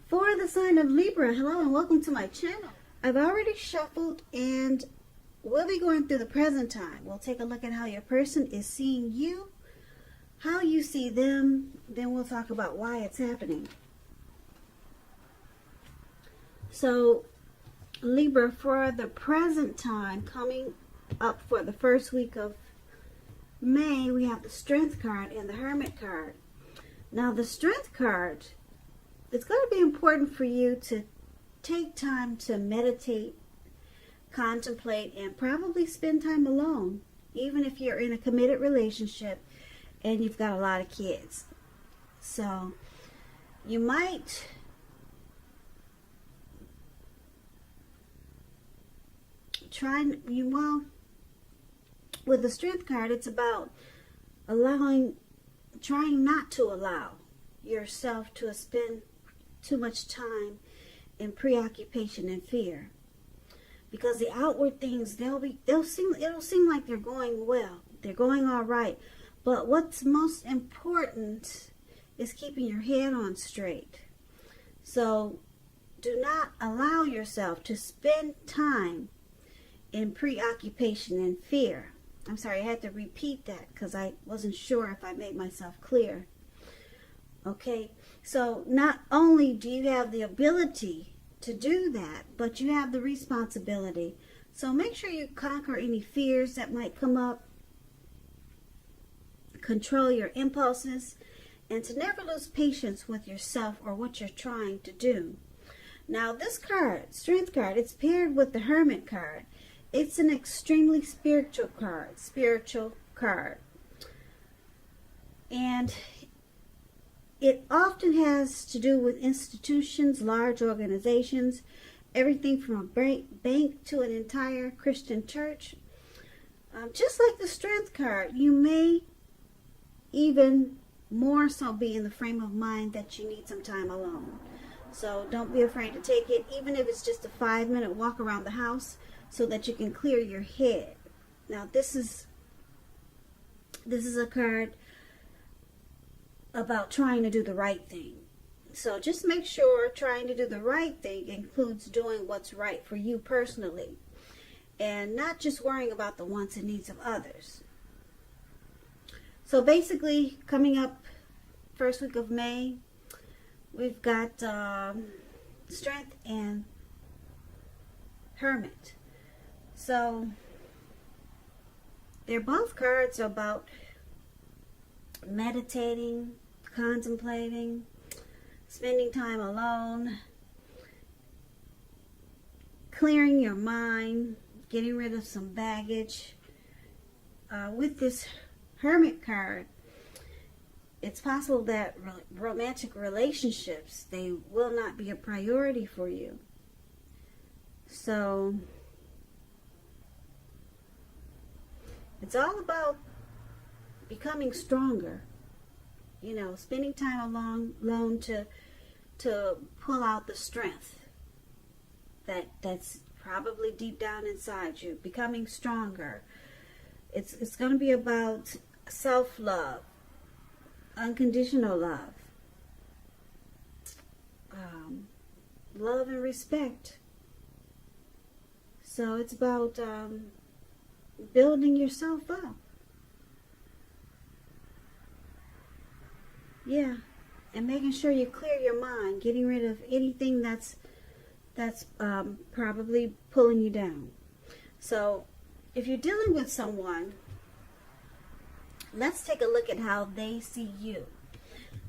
For the sign of Libra, hello and welcome to my channel. I've already shuffled and we'll be going through the present time. We'll take a look at how your person is seeing you, how you see them, then we'll talk about why it's happening. So, Libra, for the present time, coming up for the first week of May, we have the Strength card and the Hermit card. Now, the Strength card, it's going to be important for you to take time to meditate, contemplate, and probably spend time alone, even if you're in a committed relationship and you've got a lot of kids. So, you might with the Strength card, it's about trying not to allow yourself to spend too much time in preoccupation and fear, because the outward things it'll seem like they're going well, they're going all right, but what's most important is keeping your head on straight. So do not allow yourself to spend time in preoccupation and fear. I'm sorry, I had to repeat that because I wasn't sure if I made myself clear. Okay, so not only do you have the ability to do that, but you have the responsibility. So make sure you conquer any fears that might come up, control your impulses, and to never lose patience with yourself or what you're trying to do. Now this card, Strength card, it's paired with the Hermit card. It's an extremely spiritual card. And it often has to do with institutions, large organizations, everything from a bank to an entire Christian church. Just like the Strength card, you may even more so be in the frame of mind that you need some time alone. So don't be afraid to take it, even if it's just a 5-minute walk around the house, so that you can clear your head. Now this is a card about trying to do the right thing. So just make sure trying to do the right thing includes doing what's right for you personally, and not just worrying about the wants and needs of others. So basically, coming up first week of May, we've got Strength and Hermit. So they're both cards about meditating, contemplating, spending time alone, clearing your mind, getting rid of some baggage. With this Hermit card, it's possible that romantic relationships, they will not be a priority for you. So it's all about becoming stronger, spending time alone to pull out the strength that's probably deep down inside you, becoming stronger. It's going to be about self-love, unconditional love, love and respect. So it's about building yourself up. Yeah, and making sure you clear your mind, getting rid of anything that's probably pulling you down. So if you're dealing with someone, let's take a look at how they see you.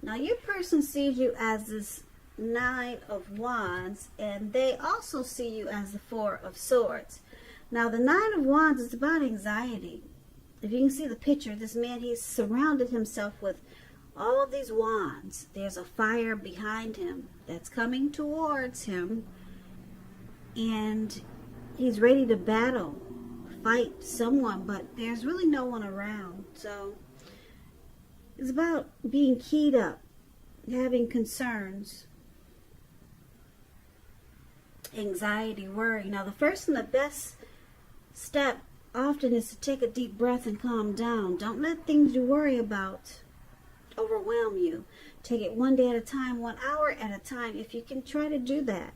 Now your person sees you as this 9 of Wands, and they also see you as the 4 of Swords. Now the 9 of Wands is about anxiety. If you can see the picture, this man, he's surrounded himself with all of these wands. There's a fire behind him that's coming towards him, and he's ready to battle, fight someone, but there's really no one around. So it's about being keyed up, having concerns, anxiety, worry. Now the first and the best step often is to take a deep breath and calm down. Don't let things you worry about overwhelm you. Take it one day at a time, 1 hour at a time, if you can try to do that.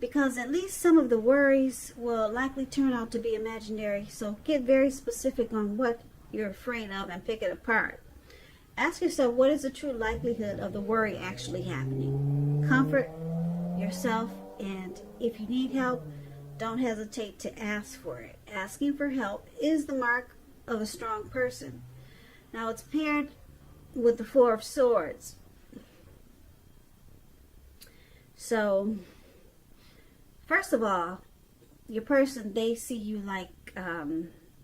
Because at least some of the worries will likely turn out to be imaginary. So get very specific on what you're afraid of and pick it apart. Ask yourself, what is the true likelihood of the worry actually happening? Comfort yourself, and if you need help, don't hesitate to ask for it. Asking for help is the mark of a strong person. Now it's paired with the Four of Swords. So, first of all, your person, they see you like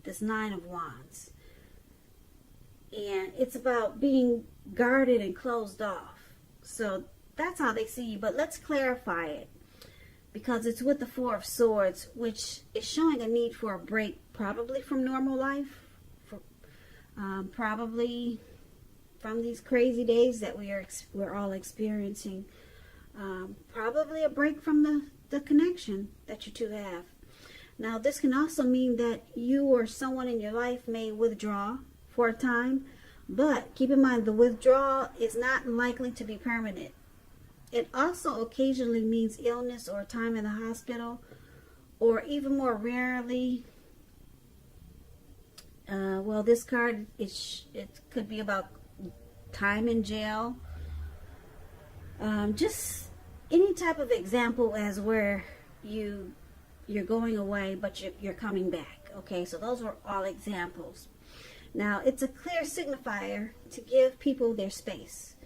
this Nine of Wands. And it's about being guarded and closed off. So that's how they see you. But let's clarify it, because it's with the Four of Swords, which is showing a need for a break, probably from normal life, probably from these crazy days that we're all experiencing. Probably a break from the connection that you two have. Now, this can also mean that you or someone in your life may withdraw for a time, but keep in mind the withdrawal is not likely to be permanent. It also occasionally means illness or time in the hospital, or even more rarely, well, this card, it could be about time in jail. Just any type of example as where you're going away, but you're coming back. Okay, so those were all examples. Now, it's a clear signifier to give people their space.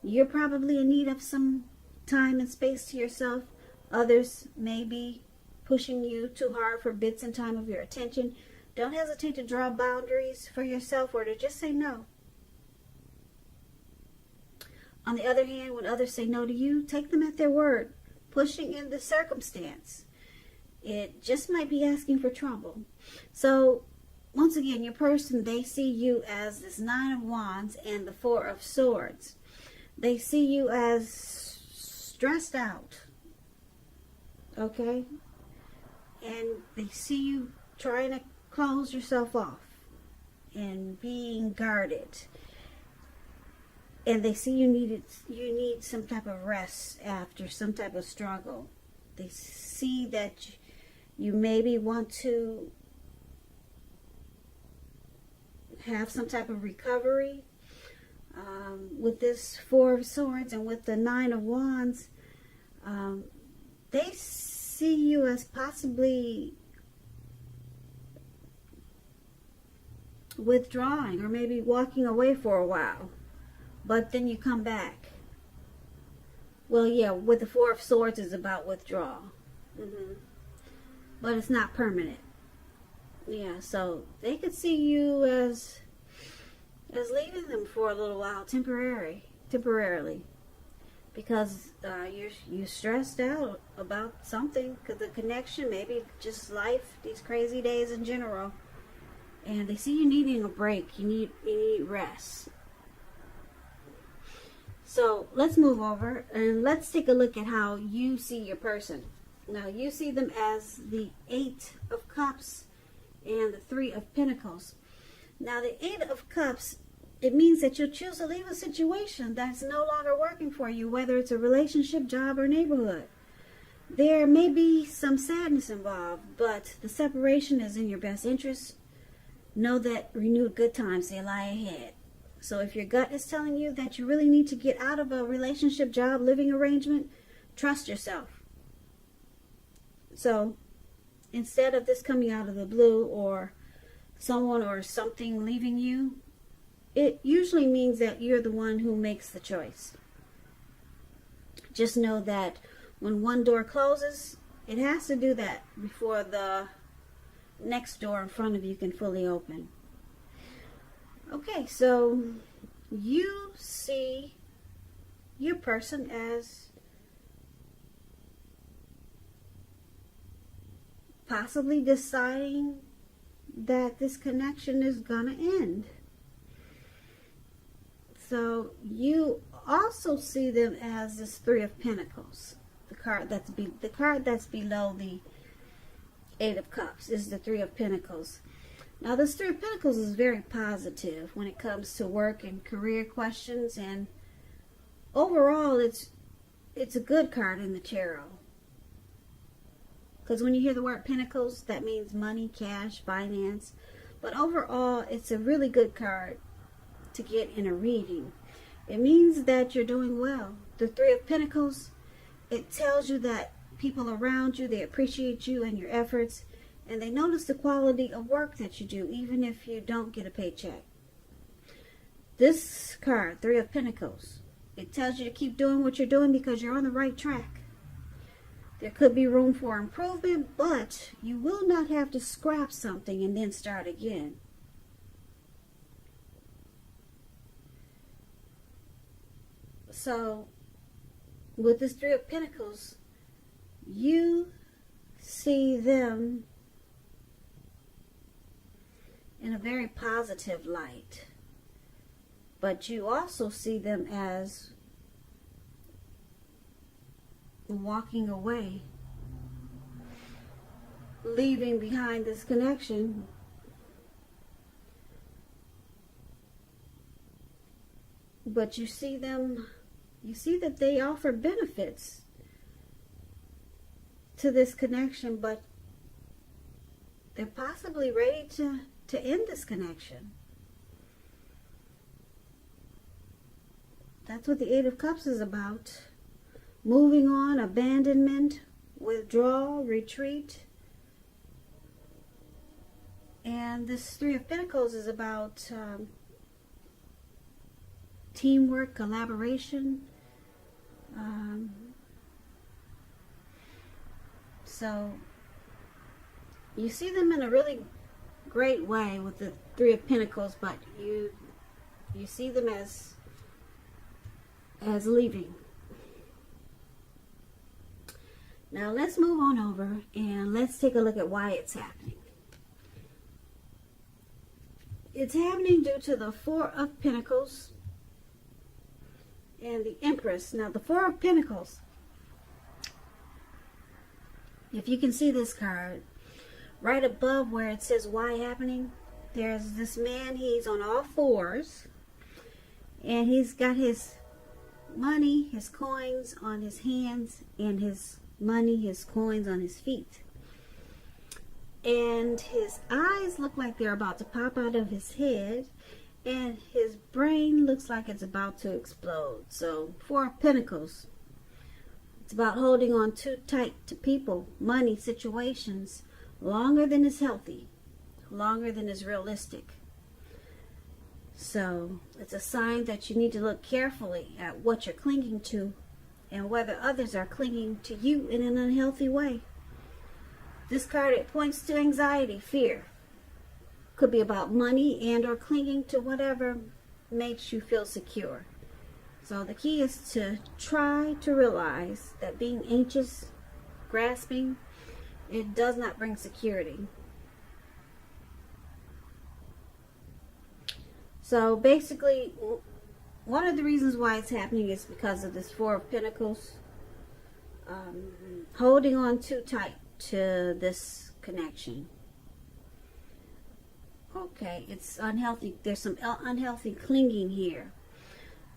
You're probably in need of some time and space to yourself. Others may be pushing you too hard for bits and time of your attention. Don't hesitate to draw boundaries for yourself or to just say no. On the other hand, when others say no to you, take them at their word. Pushing in the circumstance, it just might be asking for trouble. So, once again, your person, they see you as this Nine of Wands and the Four of Swords. They see you as stressed out, okay? And they see you trying to close yourself off and being guarded. And they see you need some type of rest after some type of struggle. They see that you maybe want to have some type of recovery. With this Four of Swords and with the Nine of Wands, they see you as possibly withdrawing or maybe walking away for a while, but then you come back. Well, yeah, with the Four of Swords is about withdrawal, but it's not permanent. Yeah, so they could see you as leaving them for a little while, temporarily, because you're stressed out about something, because the connection, maybe just life, these crazy days in general, and they see you needing a break. You need rest. So let's move over and let's take a look at how you see your person. Now, you see them as the Eight of Cups and the Three of Pentacles. Now, the Eight of Cups, it means that you'll choose to leave a situation that's no longer working for you, whether it's a relationship, job, or neighborhood. There may be some sadness involved, but the separation is in your best interest. Know that renewed good times, they lie ahead. So if your gut is telling you that you really need to get out of a relationship, job, living arrangement, trust yourself. So instead of this coming out of the blue or someone or something leaving you, it usually means that you're the one who makes the choice. Just know that when one door closes, it has to do that before the next door in front of you can fully open. Okay, so you see your person as possibly deciding that this connection is gonna end. So you also see them as this Three of Pentacles. The card that's below the Eight of Cups is the Three of Pentacles. Now, this Three of Pentacles is very positive when it comes to work and career questions and overall, it's a good card in the tarot. Because when you hear the word Pentacles, that means money, cash, finance. But overall, it's a really good card to get in a reading. It means that you're doing well. The Three of Pentacles, it tells you that people around you, they appreciate you and your efforts, and they notice the quality of work that you do, even if you don't get a paycheck. This card, Three of Pentacles, it tells you to keep doing what you're doing because you're on the right track. There could be room for improvement, but you will not have to scrap something and then start again. So, with this Three of Pentacles, you see them in a very positive light. But you also see them as walking away, leaving behind this connection. But you see them, you see that they offer benefits to this connection, but they're possibly ready to end this connection. That's what the Eight of Cups is about. Moving on, abandonment, withdrawal, retreat. And this Three of Pentacles is about teamwork, collaboration. So you see them in a really great way with the Three of Pentacles, but you see them as leaving. Now let's move on over and let's take a look at why it's happening. It's happening due to the Four of Pentacles and the Empress. Now the Four of Pentacles, if you can see this card, right above where it says why happening, there's this man, he's on all fours, and he's got his money, his coins on his hands, and his money, his coins on his feet. And his eyes look like they're about to pop out of his head, and his brain looks like it's about to explode. So, Four of Pentacles. It's about holding on too tight to people, money, situations, longer than is healthy, longer than is realistic. So, it's a sign that you need to look carefully at what you're clinging to and whether others are clinging to you in an unhealthy way. This card, it points to anxiety, fear. Could be about money and or clinging to whatever makes you feel secure. So the key is to try to realize that being anxious, grasping, it does not bring security. So basically, one of the reasons why it's happening is because of this Four of Pentacles. Holding on too tight to this connection. Okay, it's unhealthy. There's some unhealthy clinging here.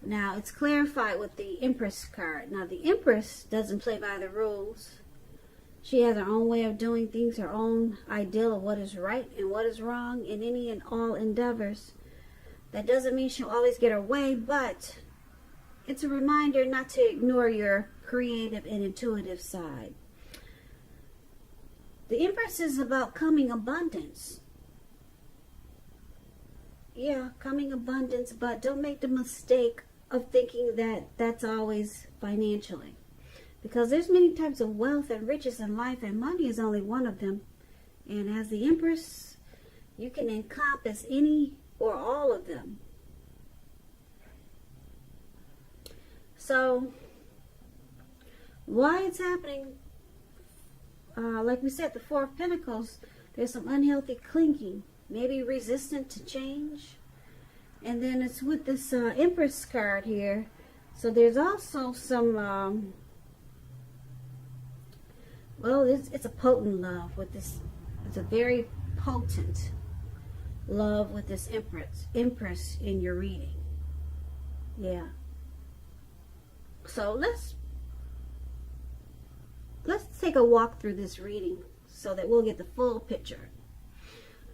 Now, it's clarified with the Empress card. Now, the Empress doesn't play by the rules. She has her own way of doing things, her own ideal of what is right and what is wrong in any and all endeavors. That doesn't mean she'll always get her way, but it's a reminder not to ignore your creative and intuitive side. The Empress is about coming abundance. Yeah, coming abundance, but don't make the mistake of thinking that that's always financially. Because there's many types of wealth and riches in life, and money is only one of them. And as the Empress, you can encompass any or all of them. So, why it's happening, like we said, the Four of Pentacles, there's some unhealthy clinging, maybe resistant to change. And then it's with this Empress card here. So there's also some, well, it's a potent love with this. It's a very potent love with this Empress in your reading. Yeah. So let's take a walk through this reading so that we'll get the full picture.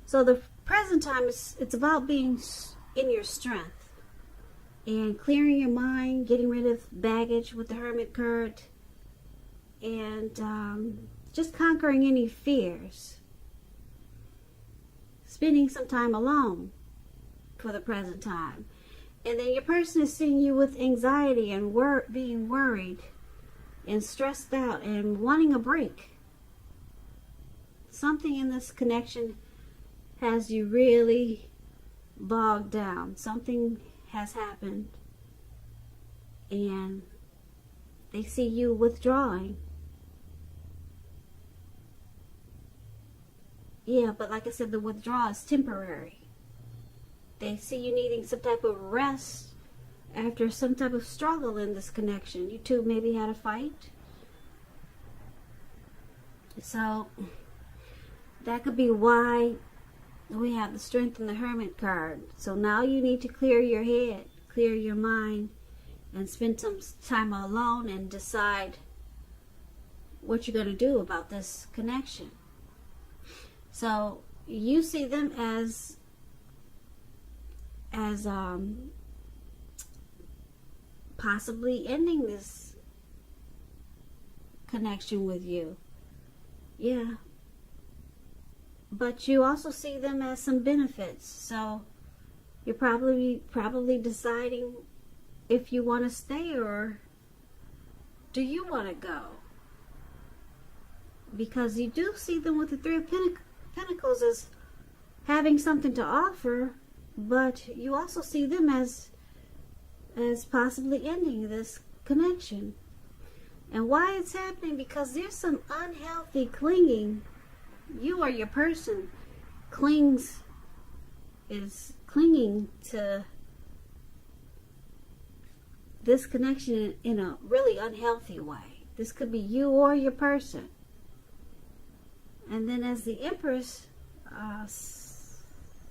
So the present time it's about being in your strength and clearing your mind, getting rid of baggage with the Hermit card, and just conquering any fears. Spending some time alone for the present time. And then your person is seeing you with anxiety and being worried and stressed out and wanting a break. Something in this connection has you really bogged down. Something has happened and they see you withdrawing. Yeah, but like I said, the withdrawal is temporary. They see you needing some type of rest after some type of struggle in this connection. You two maybe had a fight. So that could be why we have the Strength and the Hermit card. So now you need to clear your head, clear your mind, and spend some time alone and decide what you're going to do about this connection. So you see them as possibly ending this connection with you. Yeah. But you also see them as some benefits. So you're probably deciding if you want to stay or do you want to go. Because you do see them with the Three of Pentacles as having something to offer, but you also see them as possibly ending this connection. And why it's happening? Because there's some unhealthy clinging. You or your person is clinging to this connection in a really unhealthy way. This could be you or your person. And then as the Empress,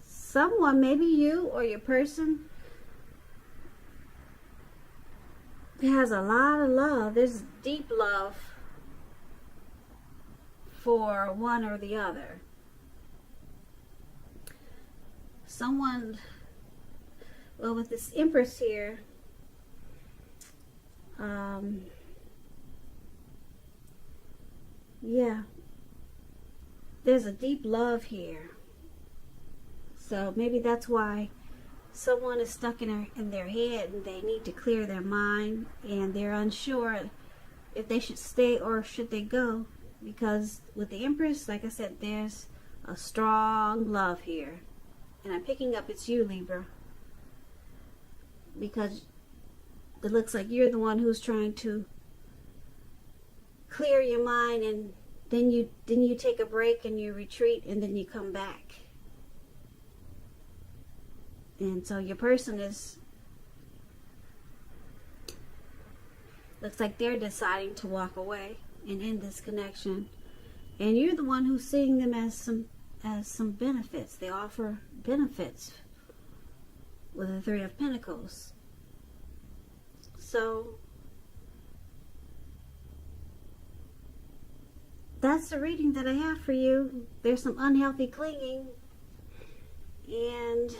someone, maybe you or your person, has a lot of love. There's deep love for one or the other. Someone, well, with this Empress here, yeah, there's a deep love here. So maybe that's why someone is stuck in their head and they need to clear their mind and they're unsure if they should stay or should they go. Because with the Empress, like I said, there's a strong love here. And I'm picking up it's you, Libra. Because it looks like you're the one who's trying to clear your mind, and then you take a break and you retreat and then you come back. And so your person looks like they're deciding to walk away and end this connection. And you're the one who's seeing them as some benefits. They offer benefits with the Three of Pentacles. So that's the reading that I have for you. There's some unhealthy clinging. And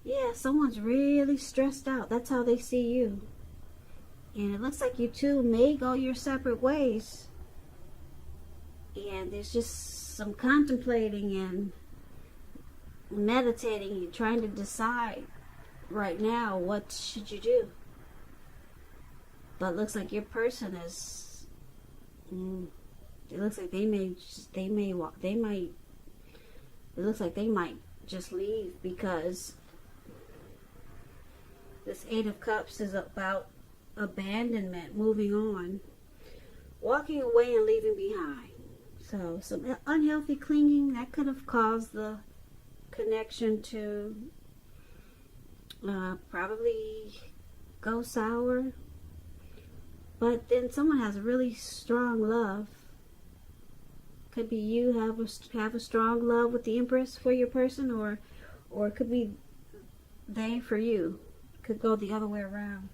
yeah, someone's really stressed out. That's how they see you. And it looks like you two may go your separate ways. And there's just some contemplating and meditating and trying to decide right now what should you do. But it looks like your person is, it looks like it looks like they might just leave, because this Eight of Cups is about abandonment, moving on, walking away and leaving behind. So some unhealthy clinging that could have caused the connection to probably go sour. But then someone has a really strong love. Could be you have a strong love with the Empress for your person, or it could be they for you. Could go the other way around.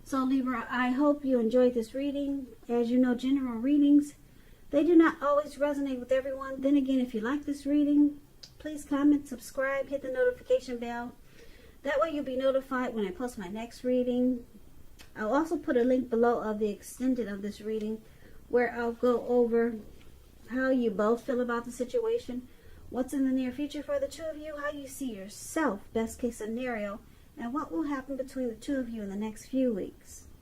So Libra, I hope you enjoyed this reading. As you know, general readings, they do not always resonate with everyone. Then again, if you like this reading, please comment, subscribe, hit the notification bell. That way you'll be notified when I post my next reading. I'll also put a link below of the extended of this reading where I'll go over how you both feel about the situation, what's in the near future for the two of you, how you see yourself, best case scenario, and what will happen between the two of you in the next few weeks.